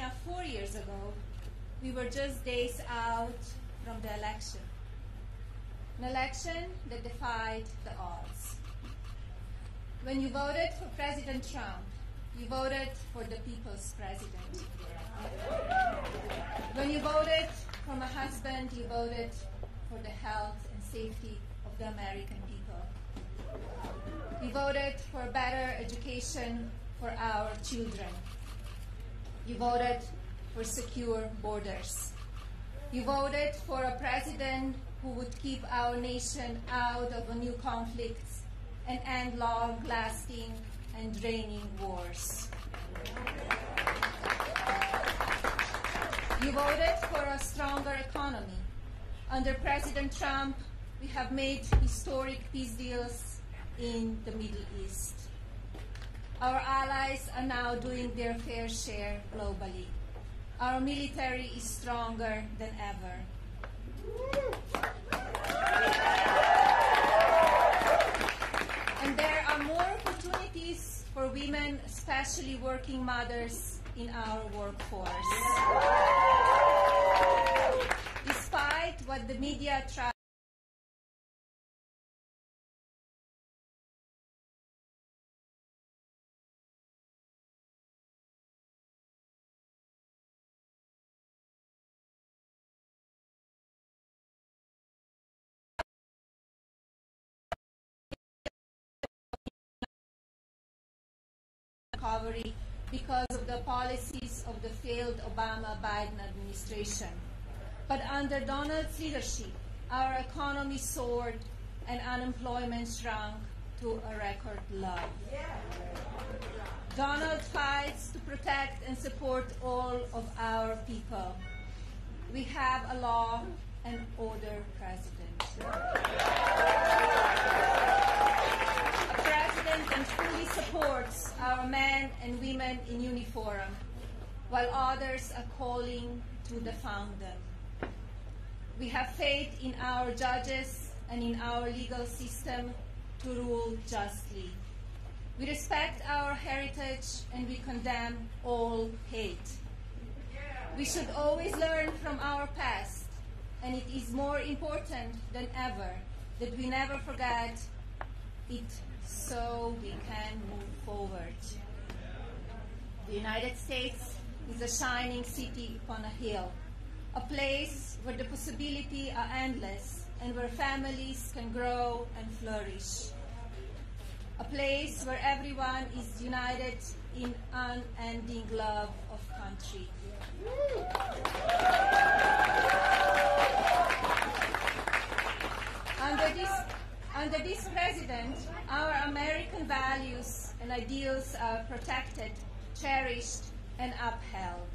Melania 4 years ago, we were just days out from the election. An election that defied the odds. When you voted for President Trump, you voted for the people's president. When you voted for my husband, you voted for the health and safety of the American people. You voted for better education for our children. You voted for secure borders. You voted for a president who would keep our nation out of new conflicts and end long-lasting and draining wars. You voted for a stronger economy. Under President Trump, we have made historic peace deals in the Middle East. Our allies are now doing their fair share globally. Our military is stronger than ever. And there are more opportunities for women, especially working mothers, in our workforce. Despite what the media tries recovery because of the policies of the failed Obama-Biden administration. But under Donald's leadership, our economy soared and unemployment shrunk to a record low. Donald fights to protect and support all of our people. We have a law and order president. A president that fully supports our men and women in uniform, while others are calling to defund them. We have faith in our judges and in our legal system to rule justly. We respect our heritage and we condemn all hate. We should always learn from our past, and it is more important than ever that we never forget it so we can move forward. The United States is a shining city upon a hill, a place where the possibilities are endless and where families can grow and flourish. A place where everyone is united in unending love of country. Under this president, our American values and ideals are protected, cherished, and upheld.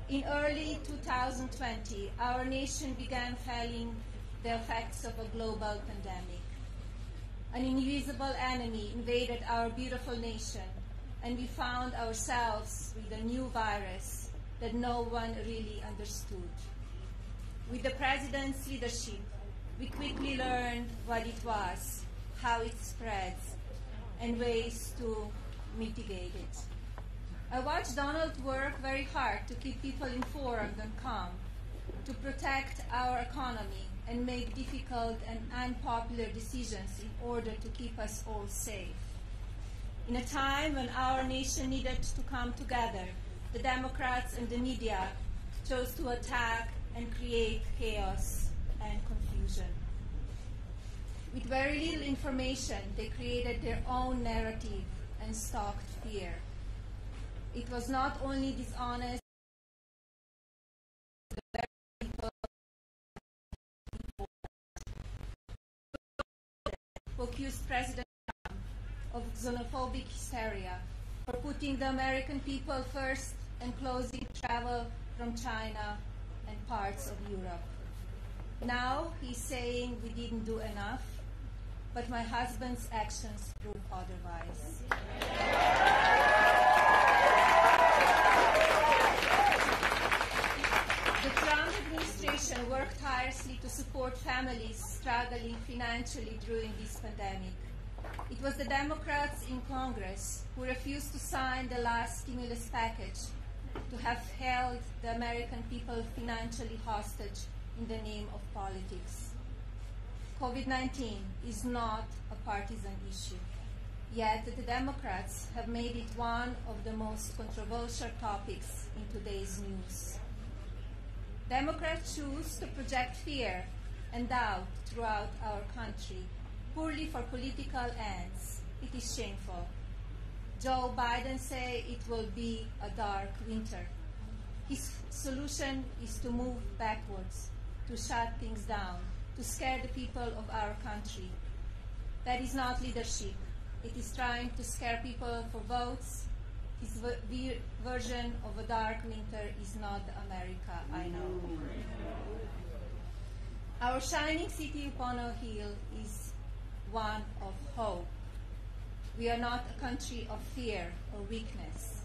In early 2020, our nation began feeling the effects of a global pandemic. An invisible enemy invaded our beautiful nation, and we found ourselves with a new virus that no one really understood. With the president's leadership, we quickly learned what it was, how it spreads, and ways to mitigate it. I watched Donald work very hard to keep people informed and calm, to protect our economy and make difficult and unpopular decisions in order to keep us all safe. In a time when our nation needed to come together, the Democrats and the media chose to attack and create chaos and confusion. With very little information, they created their own narrative and stoked fear. It was not only dishonest, who accused President Trump of xenophobic hysteria for putting the American people first and closing travel from China and parts of Europe. Now he's saying we didn't do enough, but my husband's actions prove otherwise. The Trump administration worked tirelessly to support families struggling financially during this pandemic. It was the Democrats in Congress who refused to sign the last stimulus package to have held the American people financially hostage in the name of politics. COVID-19 is not a partisan issue, yet the Democrats have made it one of the most controversial topics in today's news. Democrats choose to project fear and doubt throughout our country, purely for political ends. It is shameful. Joe Biden says it will be a dark winter. His solution is to move backwards, to shut things down, to scare the people of our country. That is not leadership. It is trying to scare people for votes. His version of a dark winter is not the America I know. Our shining city upon a hill is one of hope. We are not a country of fear or weakness.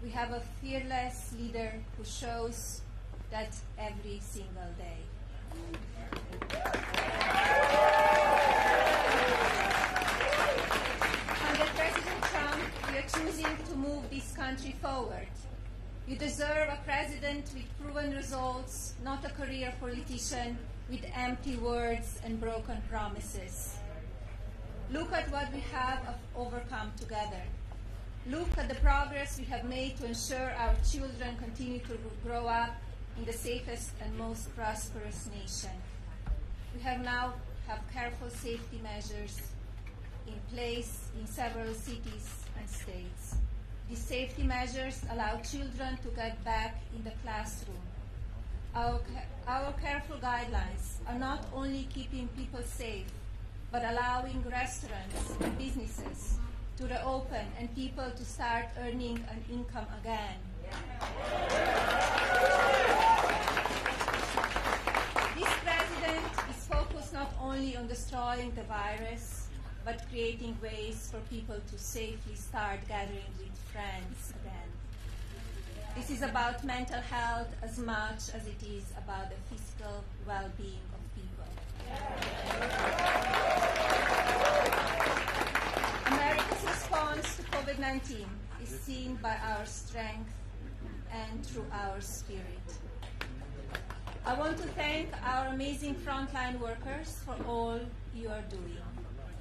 We have a fearless leader who shows that every single day. Under President Trump, we are choosing to move this country forward. You deserve a president with proven results, not a career politician with empty words and broken promises. Look at what we have overcome together. Look at the progress we have made to ensure our children continue to grow up in the safest and most prosperous nation. We now have careful safety measures in place in several cities and states. These safety measures allow children to get back in the classroom. Our careful guidelines are not only keeping people safe, but allowing restaurants and businesses to reopen and people to start earning an income again. This president is focused not only on destroying the virus, but creating ways for people to safely start gathering with friends again. This is about mental health as much as it is about the physical well-being of people. America's response to COVID-19 is seen by our strength and through our spirit. I want to thank our amazing frontline workers for all you are doing.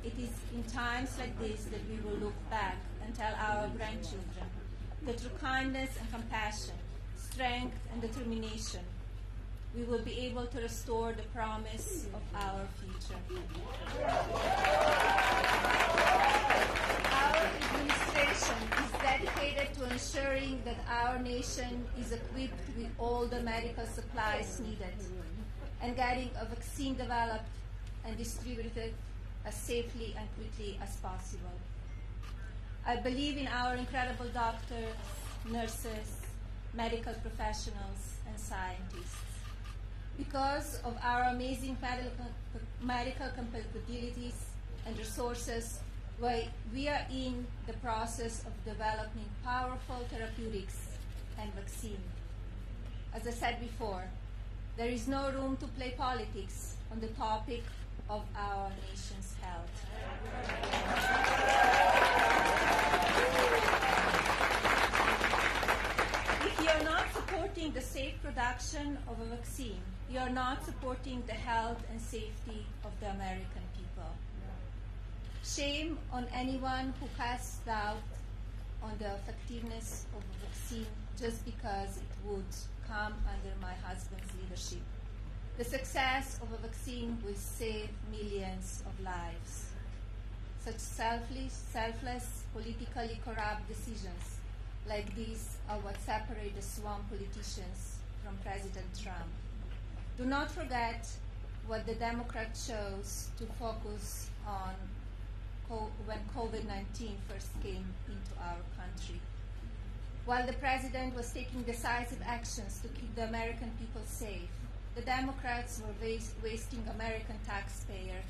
It is in times like this that we will look back and tell our grandchildren that through kindness and compassion, strength and determination, we will be able to restore the promise of our future. Our administration is dedicated to ensuring that our nation is equipped with all the medical supplies needed and getting a vaccine developed and distributed as safely and quickly as possible. I believe in our incredible doctors, nurses, medical professionals, and scientists. Because of our amazing medical capabilities and resources, we are in the process of developing powerful therapeutics and vaccine. As I said before, there is no room to play politics on the topic of our nation's health. If you are not supporting the safe production of a vaccine, you are not supporting the health and safety of the American people. Shame on anyone who casts doubt on the effectiveness of a vaccine just because it would come under my husband's leadership. The success of a vaccine will save millions of lives. Such selfless, politically corrupt decisions like these are what separate the swamp politicians from President Trump. Do not forget what the Democrats chose to focus on when COVID-19 first came into our country. While the president was taking decisive actions to keep the American people safe, the Democrats were wasting American taxpayer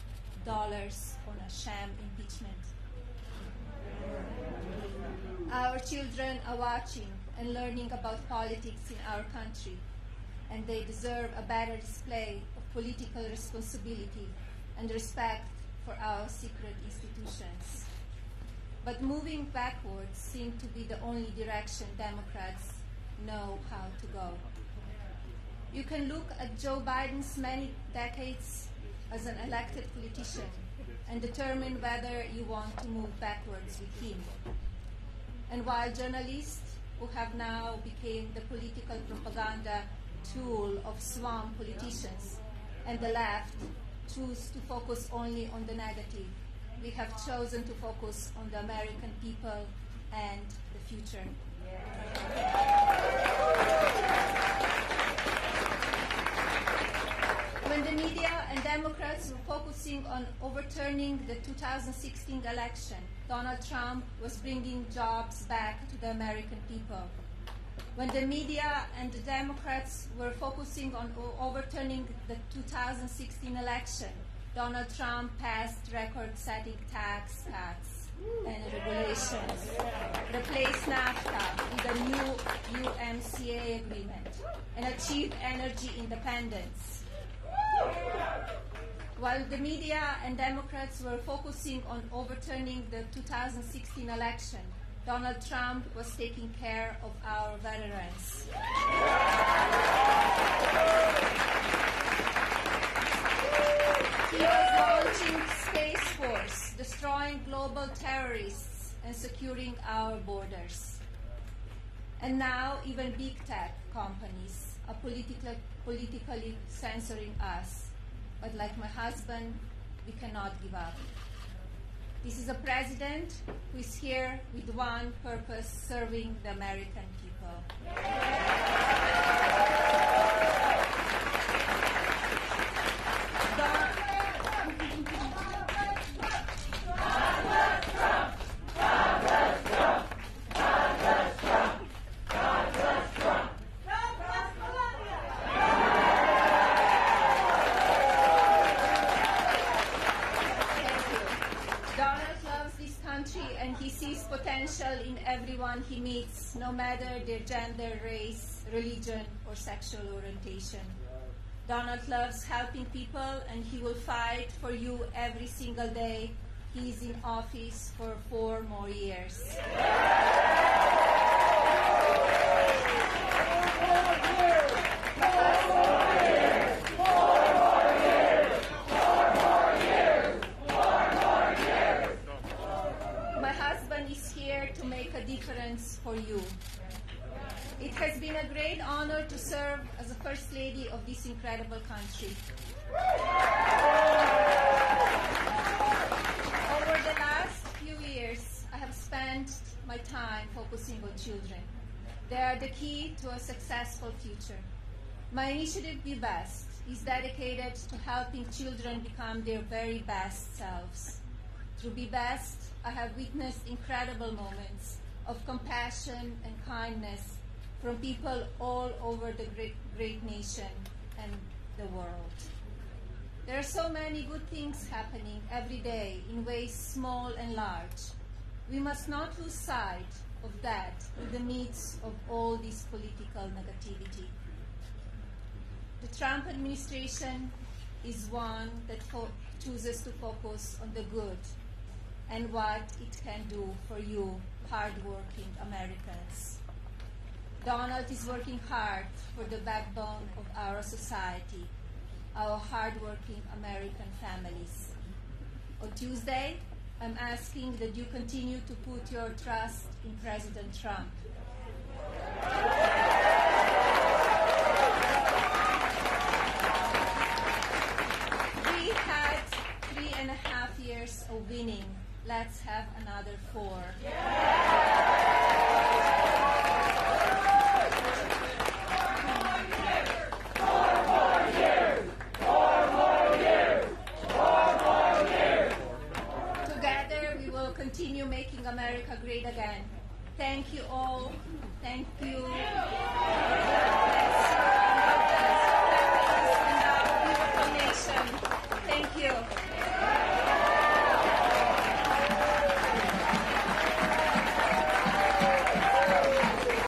dollars on a sham impeachment. Our children are watching and learning about politics in our country, and they deserve a better display of political responsibility and respect for our secret institutions. But moving backwards seemed to be the only direction Democrats know how to go. You can look at Joe Biden's many decades as an elected politician and determine whether you want to move backwards with him. And while journalists who have now become the political propaganda tool of swamp politicians and the left choose to focus only on the negative, we have chosen to focus on the American people and the future. When the media and Democrats were focusing on overturning the 2016 election, Donald Trump was bringing jobs back to the American people. When the media and the Democrats were focusing on overturning the 2016 election, Donald Trump passed record-setting tax cuts and regulations, replaced NAFTA with a new USMCA agreement, and achieved energy independence. While the media and Democrats were focusing on overturning the 2016 election, Donald Trump was taking care of our veterans. He was launching Space Force, destroying global terrorists, and securing our borders. And now even big tech companies are politically censoring us. But like my husband, we cannot give up. This is a president who is here with one purpose: serving the American people. In everyone he meets, no matter their gender, race, religion, or sexual orientation. Donald loves helping people, and he will fight for you every single day. He is in office for 4 more years. To make a difference for you. It has been a great honor to serve as the First Lady of this incredible country. Over the last few years, I have spent my time focusing on children. They are the key to a successful future. My initiative, Be Best, is dedicated to helping children become their very best selves. Through Be Best, I have witnessed incredible moments of compassion and kindness from people all over the great nation and the world. There are so many good things happening every day in ways small and large. We must not lose sight of that in the midst of all this political negativity. The Trump administration is one that chooses to focus on the good and what it can do for you, hard-working Americans. Donald is working hard for the backbone of our society, our hard-working American families. On Tuesday, I'm asking that you continue to put your trust in President Trump. We had 3.5 years of winning. Let's have another 4. Together, we will continue making America great again. Thank you all. Thank you.